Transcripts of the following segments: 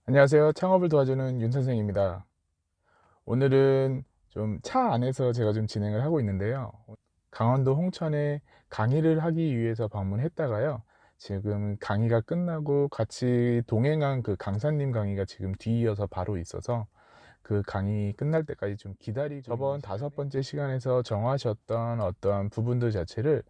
안녕하세요. 창업을 도와주는 윤 선생입니다. 오늘은 좀 차 안에서 제가 좀 진행을 하고 있는데요. 강원도 홍천에 강의를 하기 위해서 방문했다가요. 지금 강의가 끝나고 같이 동행한 그 강사님 강의가 지금 뒤이어서 바로 있어서 그 강의 끝날 때까지 좀 기다리고 저번 다섯 번째 시간에서 정하셨던 어떠한 부분들 자체를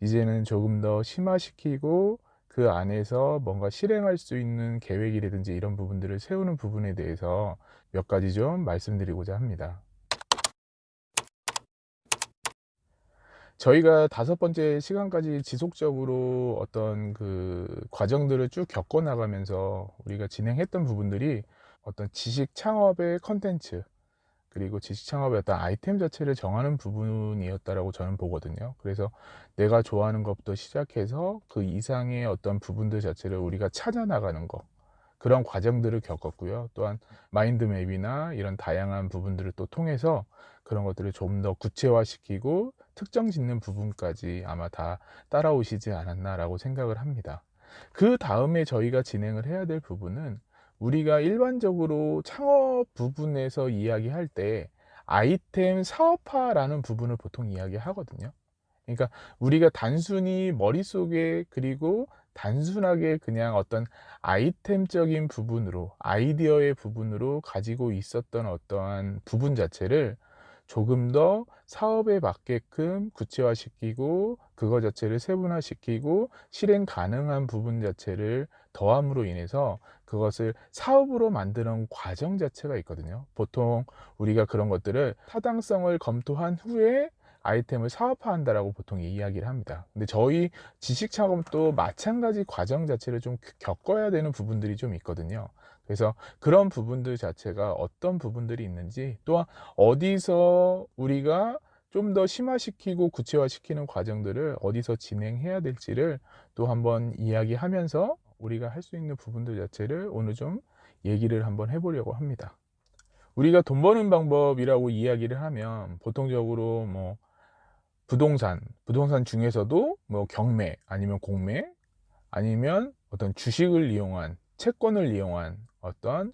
이제는 조금 더 심화시키고 그 안에서 뭔가 실행할 수 있는 계획이라든지 이런 부분들을 세우는 부분에 대해서 몇 가지 좀 말씀드리고자 합니다. 저희가 다섯 번째 시간까지 지속적으로 어떤 그 과정들을 쭉 겪어 나가면서 우리가 진행했던 부분들이 어떤 지식 창업의 컨텐츠, 그리고 지식 창업의 어떤 아이템 자체를 정하는 부분이었다라고 저는 보거든요. 그래서 내가 좋아하는 것부터 시작해서 그 이상의 어떤 부분들 자체를 우리가 찾아 나가는 거, 그런 과정들을 겪었고요. 또한 마인드맵이나 이런 다양한 부분들을 또 통해서 그런 것들을 좀 더 구체화시키고 특정 짓는 부분까지 아마 다 따라오시지 않았나라고 생각을 합니다. 그 다음에 저희가 진행을 해야 될 부분은, 우리가 일반적으로 창업 부분에서 이야기할 때 아이템 사업화라는 부분을 보통 이야기하거든요. 그러니까 우리가 단순히 머릿속에, 그리고 단순하게 그냥 어떤 아이템적인 부분으로, 아이디어의 부분으로 가지고 있었던 어떠한 부분 자체를 조금 더 사업에 맞게끔 구체화시키고 그거 자체를 세분화시키고 실행 가능한 부분 자체를 더함으로 인해서 그것을 사업으로 만드는 과정 자체가 있거든요. 보통 우리가 그런 것들을 타당성을 검토한 후에 아이템을 사업화한다라고 보통 이야기를 합니다. 근데 저희 지식 창업도 마찬가지 과정 자체를 좀 겪어야 되는 부분들이 좀 있거든요. 그래서 그런 부분들 자체가 어떤 부분들이 있는지, 또한 어디서 우리가 좀 더 심화시키고 구체화시키는 과정들을 어디서 진행해야 될지를 또 한번 이야기하면서 우리가 할 수 있는 부분들 자체를 오늘 좀 얘기를 한번 해보려고 합니다. 우리가 돈 버는 방법이라고 이야기를 하면 보통적으로 뭐 부동산 중에서도 뭐 경매 아니면 공매, 아니면 어떤 주식을 이용한, 채권을 이용한, 어떤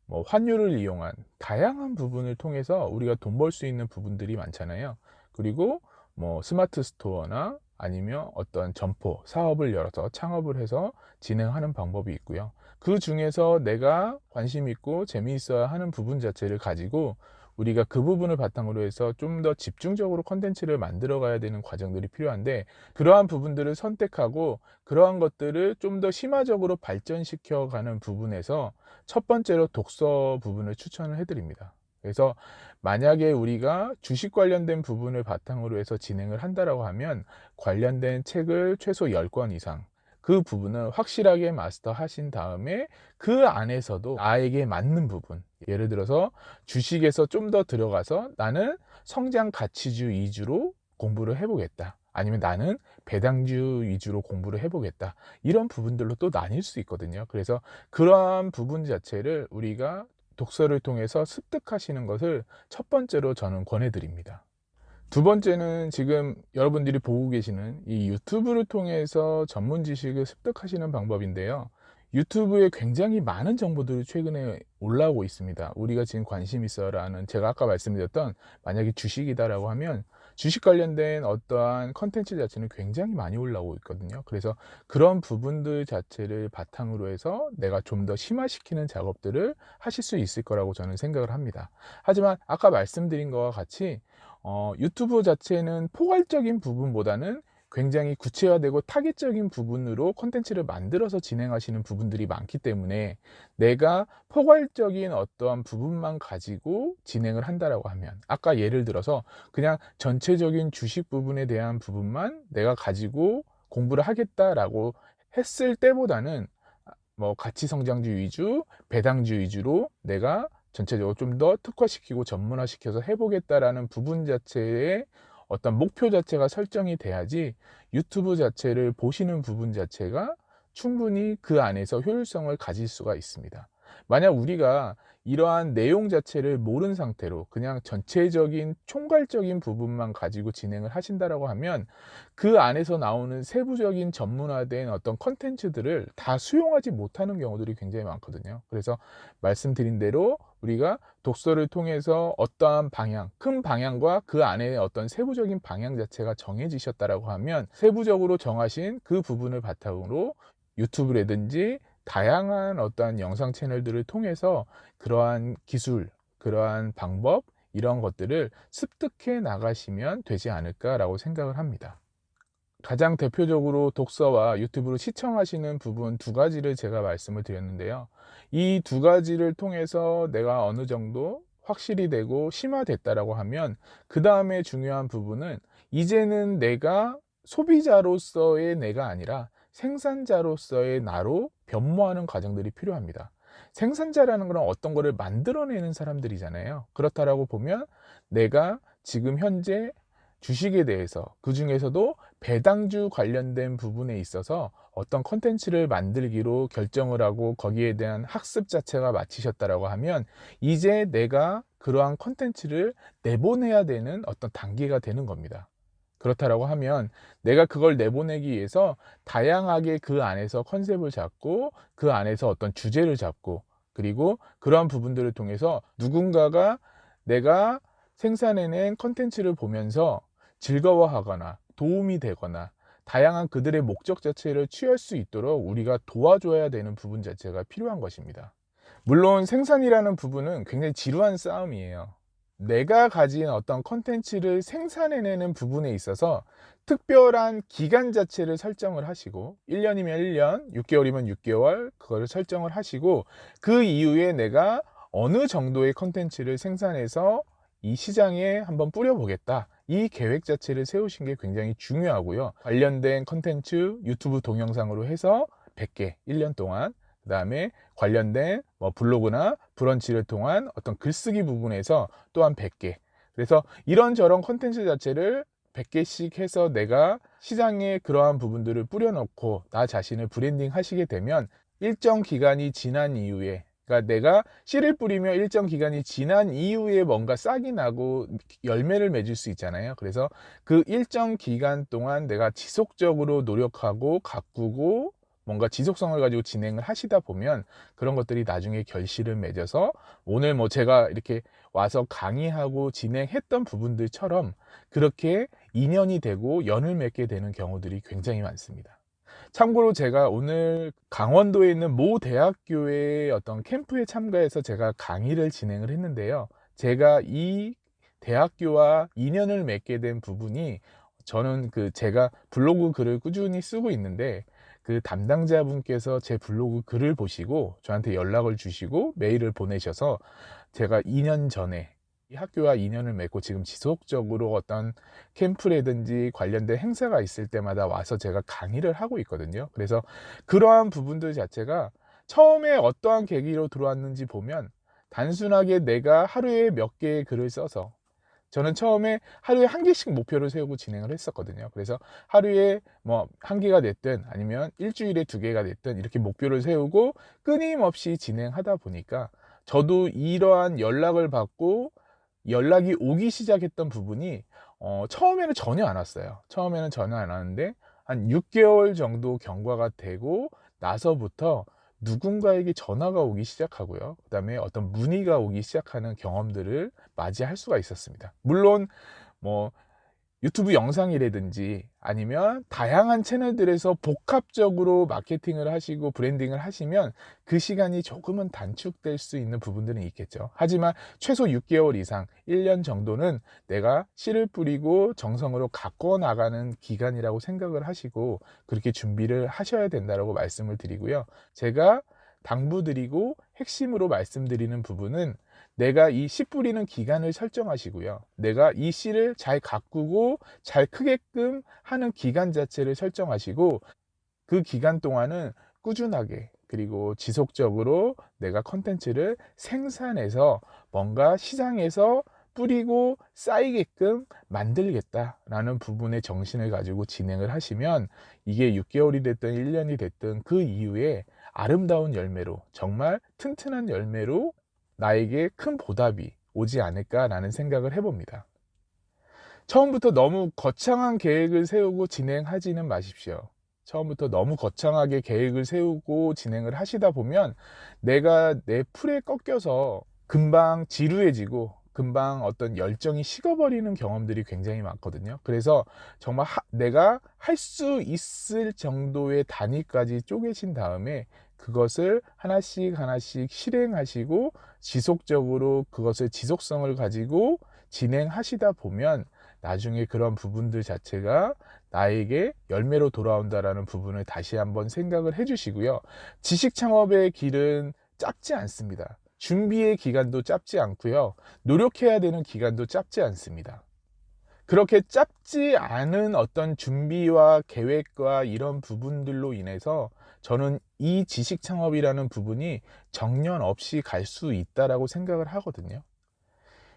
뭐 환율을 이용한 다양한 부분을 통해서 우리가 돈 벌 수 있는 부분들이 많잖아요. 그리고 뭐 스마트 스토어나 아니면 어떤 점포 사업을 열어서 창업을 해서 진행하는 방법이 있고요. 그 중에서 내가 관심 있고 재미있어야 하는 부분 자체를 가지고 우리가 그 부분을 바탕으로 해서 좀 더 집중적으로 컨텐츠를 만들어 가야 되는 과정들이 필요한데, 그러한 부분들을 선택하고 그러한 것들을 좀 더 심화적으로 발전시켜 가는 부분에서 첫 번째로 독서 부분을 추천을 해 드립니다. 그래서 만약에 우리가 주식 관련된 부분을 바탕으로 해서 진행을 한다라고 하면 관련된 책을 최소 10권 이상, 그 부분을 확실하게 마스터하신 다음에 그 안에서도 나에게 맞는 부분, 예를 들어서 주식에서 좀 더 들어가서 나는 성장 가치주 위주로 공부를 해 보겠다, 아니면 나는 배당주 위주로 공부를 해 보겠다, 이런 부분들로 또 나뉠 수 있거든요. 그래서 그러한 부분 자체를 우리가 독서를 통해서 습득하시는 것을 첫 번째로 저는 권해 드립니다. 두 번째는 지금 여러분들이 보고 계시는 이 유튜브를 통해서 전문 지식을 습득하시는 방법인데요. 유튜브에 굉장히 많은 정보들이 최근에 올라오고 있습니다. 우리가 지금 관심 있어라 하는, 제가 아까 말씀드렸던 만약에 주식이다라고 하면 주식 관련된 어떠한 컨텐츠 자체는 굉장히 많이 올라오고 있거든요. 그래서 그런 부분들 자체를 바탕으로 해서 내가 좀 더 심화시키는 작업들을 하실 수 있을 거라고 저는 생각을 합니다. 하지만 아까 말씀드린 것과 같이 유튜브 자체는 포괄적인 부분보다는 굉장히 구체화되고 타깃적인 부분으로 콘텐츠를 만들어서 진행하시는 부분들이 많기 때문에, 내가 포괄적인 어떠한 부분만 가지고 진행을 한다라고 하면, 아까 예를 들어서 그냥 전체적인 주식 부분에 대한 부분만 내가 가지고 공부를 하겠다라고 했을 때보다는 뭐 가치 성장주 위주, 배당주 위주로 내가 전체적으로 좀 더 특화시키고 전문화시켜서 해보겠다라는 부분 자체의 어떤 목표 자체가 설정이 돼야지 유튜브 자체를 보시는 부분 자체가 충분히 그 안에서 효율성을 가질 수가 있습니다. 만약 우리가 이러한 내용 자체를 모르는 상태로 그냥 전체적인 총괄적인 부분만 가지고 진행을 하신다라고 하면 그 안에서 나오는 세부적인 전문화된 어떤 컨텐츠들을 다 수용하지 못하는 경우들이 굉장히 많거든요. 그래서 말씀드린 대로 우리가 독서를 통해서 어떠한 방향, 큰 방향과 그 안에 어떤 세부적인 방향 자체가 정해지셨다라고 하면 세부적으로 정하신 그 부분을 바탕으로 유튜브라든지 다양한 어떠한 영상 채널들을 통해서 그러한 기술, 그러한 방법, 이런 것들을 습득해 나가시면 되지 않을까라고 생각을 합니다. 가장 대표적으로 독서와 유튜브를 시청하시는 부분 두 가지를 제가 말씀을 드렸는데요. 이 두 가지를 통해서 내가 어느 정도 확실히 되고 심화됐다라고 하면 그 다음에 중요한 부분은 이제는 내가 소비자로서의 내가 아니라 생산자로서의 나로 변모하는 과정들이 필요합니다. 생산자라는 건 어떤 거를 만들어내는 사람들이잖아요. 그렇다라고 보면 내가 지금 현재 주식에 대해서 그 중에서도 배당주 관련된 부분에 있어서 어떤 컨텐츠를 만들기로 결정을 하고 거기에 대한 학습 자체가 마치셨다라고 하면 이제 내가 그러한 컨텐츠를 내보내야 되는 어떤 단계가 되는 겁니다. 그렇다라고 하면 내가 그걸 내보내기 위해서 다양하게 그 안에서 컨셉을 잡고 그 안에서 어떤 주제를 잡고 그리고 그러한 부분들을 통해서 누군가가 내가 생산해낸 컨텐츠를 보면서 즐거워하거나 도움이 되거나 다양한 그들의 목적 자체를 취할 수 있도록 우리가 도와줘야 되는 부분 자체가 필요한 것입니다. 물론 생산이라는 부분은 굉장히 지루한 싸움이에요. 내가 가진 어떤 컨텐츠를 생산해내는 부분에 있어서 특별한 기간 자체를 설정을 하시고 1년이면 1년, 6개월이면 6개월 그거를 설정을 하시고 그 이후에 내가 어느 정도의 컨텐츠를 생산해서 이 시장에 한번 뿌려보겠다, 이 계획 자체를 세우신 게 굉장히 중요하고요. 관련된 컨텐츠 유튜브 동영상으로 해서 100개 1년 동안, 그 다음에 관련된 블로그나 브런치를 통한 어떤 글쓰기 부분에서 또한 100개, 그래서 이런저런 컨텐츠 자체를 100개씩 해서 내가 시장에 그러한 부분들을 뿌려놓고 나 자신을 브랜딩 하시게 되면 일정 기간이 지난 이후에, 그러니까 내가 씨를 뿌리며 일정 기간이 지난 이후에 뭔가 싹이 나고 열매를 맺을 수 있잖아요. 그래서 그 일정 기간 동안 내가 지속적으로 노력하고 가꾸고 뭔가 지속성을 가지고 진행을 하시다 보면 그런 것들이 나중에 결실을 맺어서 오늘 제가 이렇게 와서 강의하고 진행했던 부분들처럼 그렇게 인연이 되고 연을 맺게 되는 경우들이 굉장히 많습니다. 참고로 제가 오늘 강원도에 있는 모 대학교의 어떤 캠프에 참가해서 제가 강의를 진행을 했는데요. 제가 이 대학교와 인연을 맺게 된 부분이, 저는 제가 블로그 글을 꾸준히 쓰고 있는데 그 담당자분께서 제 블로그 글을 보시고 저한테 연락을 주시고 메일을 보내셔서 제가 2년 전에 이 학교와 인연을 맺고 지금 지속적으로 어떤 캠프라든지 관련된 행사가 있을 때마다 와서 제가 강의를 하고 있거든요. 그래서 그러한 부분들 자체가 처음에 어떠한 계기로 들어왔는지 보면 단순하게 내가 하루에 몇 개의 글을 써서, 저는 처음에 하루에 한 개씩 목표를 세우고 진행을 했었거든요. 그래서 하루에 한 개가 됐든 아니면 일주일에 2개가 됐든 이렇게 목표를 세우고 끊임없이 진행하다 보니까 저도 이러한 연락을 받고 연락이 오기 시작했던 부분이 처음에는 전혀 안 왔어요. 처음에는 전혀 안 왔는데 한 6개월 정도 경과가 되고 나서부터 누군가에게 전화가 오기 시작하고요. 그 다음에 어떤 문의가 오기 시작하는 경험들을 맞이할 수가 있었습니다. 물론 유튜브 영상이라든지 아니면 다양한 채널들에서 복합적으로 마케팅을 하시고 브랜딩을 하시면 그 시간이 조금은 단축될 수 있는 부분들은 있겠죠. 하지만 최소 6개월 이상 1년 정도는 내가 씨를 뿌리고 정성으로 가꿔 나가는 기간이라고 생각을 하시고 그렇게 준비를 하셔야 된다고 말씀을 드리고요. 제가 당부드리고 핵심으로 말씀드리는 부분은 내가 이 씨 뿌리는 기간을 설정하시고요. 내가 이 씨를 잘 가꾸고 잘 크게끔 하는 기간 자체를 설정하시고 그 기간 동안은 꾸준하게 그리고 지속적으로 내가 컨텐츠를 생산해서 뭔가 시장에서 뿌리고 쌓이게끔 만들겠다라는 부분의 정신을 가지고 진행을 하시면 이게 6개월이 됐든 1년이 됐든 그 이후에 아름다운 열매로, 정말 튼튼한 열매로 나에게 큰 보답이 오지 않을까라는 생각을 해봅니다. 처음부터 너무 거창한 계획을 세우고 진행하지는 마십시오. 처음부터 너무 거창하게 계획을 세우고 진행을 하시다 보면 내가 내 풀에 꺾여서 금방 지루해지고 금방 어떤 열정이 식어버리는 경험들이 굉장히 많거든요. 그래서 정말 내가 할 수 있을 정도의 단위까지 쪼개신 다음에 그것을 하나씩 하나씩 실행하시고 지속적으로 그것의 지속성을 가지고 진행하시다 보면 나중에 그런 부분들 자체가 나에게 열매로 돌아온다라는 부분을 다시 한번 생각을 해 주시고요. 지식 창업의 길은 짧지 않습니다. 준비의 기간도 짧지 않고요. 노력해야 되는 기간도 짧지 않습니다. 그렇게 짧지 않은 어떤 준비와 계획과 이런 부분들로 인해서 저는 이 지식 창업이라는 부분이 정년 없이 갈 수 있다라고 생각을 하거든요.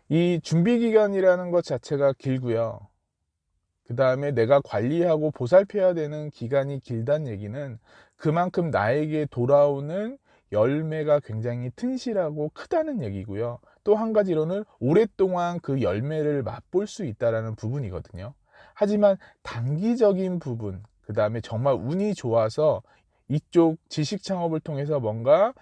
이 준비 기간이라는 것 자체가 길고요. 그 다음에 내가 관리하고 보살펴야 되는 기간이 길다는 얘기는 그만큼 나에게 돌아오는 열매가 굉장히 튼실하고 크다는 얘기고요. 또 한 가지로는 오랫동안 그 열매를 맛볼 수 있다는 부분이거든요. 하지만 단기적인 부분, 그 다음에 정말 운이 좋아서 이쪽 지식 창업을 통해서 뭔가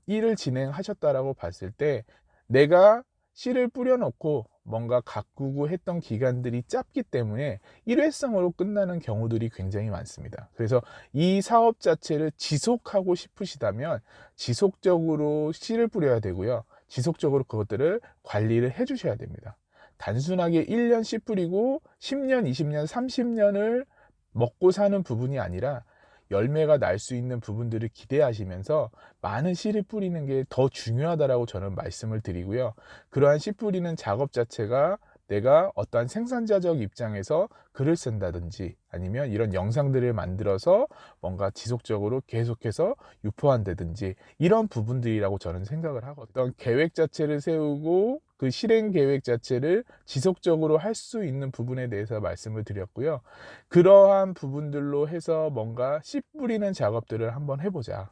일을 진행하셨다라고 봤을 때 내가 씨를 뿌려놓고 뭔가 가꾸고 했던 기간들이 짧기 때문에 일회성으로 끝나는 경우들이 굉장히 많습니다. 그래서 이 사업 자체를 지속하고 싶으시다면 지속적으로 씨를 뿌려야 되고요. 지속적으로 그것들을 관리를 해 주셔야 됩니다. 단순하게 1년 씨 뿌리고 10년, 20년, 30년을 먹고 사는 부분이 아니라 열매가 날 수 있는 부분들을 기대하시면서 많은 씨를 뿌리는 게 더 중요하다라고 저는 말씀을 드리고요. 그러한 씨 뿌리는 작업 자체가 내가 어떠한 생산자적 입장에서 글을 쓴다든지 아니면 이런 영상들을 만들어서 뭔가 지속적으로 계속해서 유포한다든지 이런 부분들이라고 저는 생각을 하거든요. 어떤 계획 자체를 세우고 그 실행 계획 자체를 지속적으로 할 수 있는 부분에 대해서 말씀을 드렸고요. 그러한 부분들로 해서 뭔가 씨 뿌리는 작업들을 한번 해보자.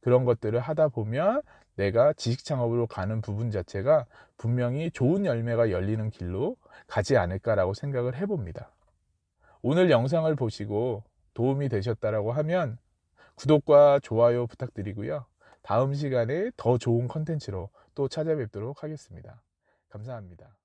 그런 것들을 하다 보면 내가 지식 창업으로 가는 부분 자체가 분명히 좋은 열매가 열리는 길로 가지 않을까라고 생각을 해봅니다. 오늘 영상을 보시고 도움이 되셨다라고 하면 구독과 좋아요 부탁드리고요. 다음 시간에 더 좋은 컨텐츠로 또 찾아뵙도록 하겠습니다. 감사합니다.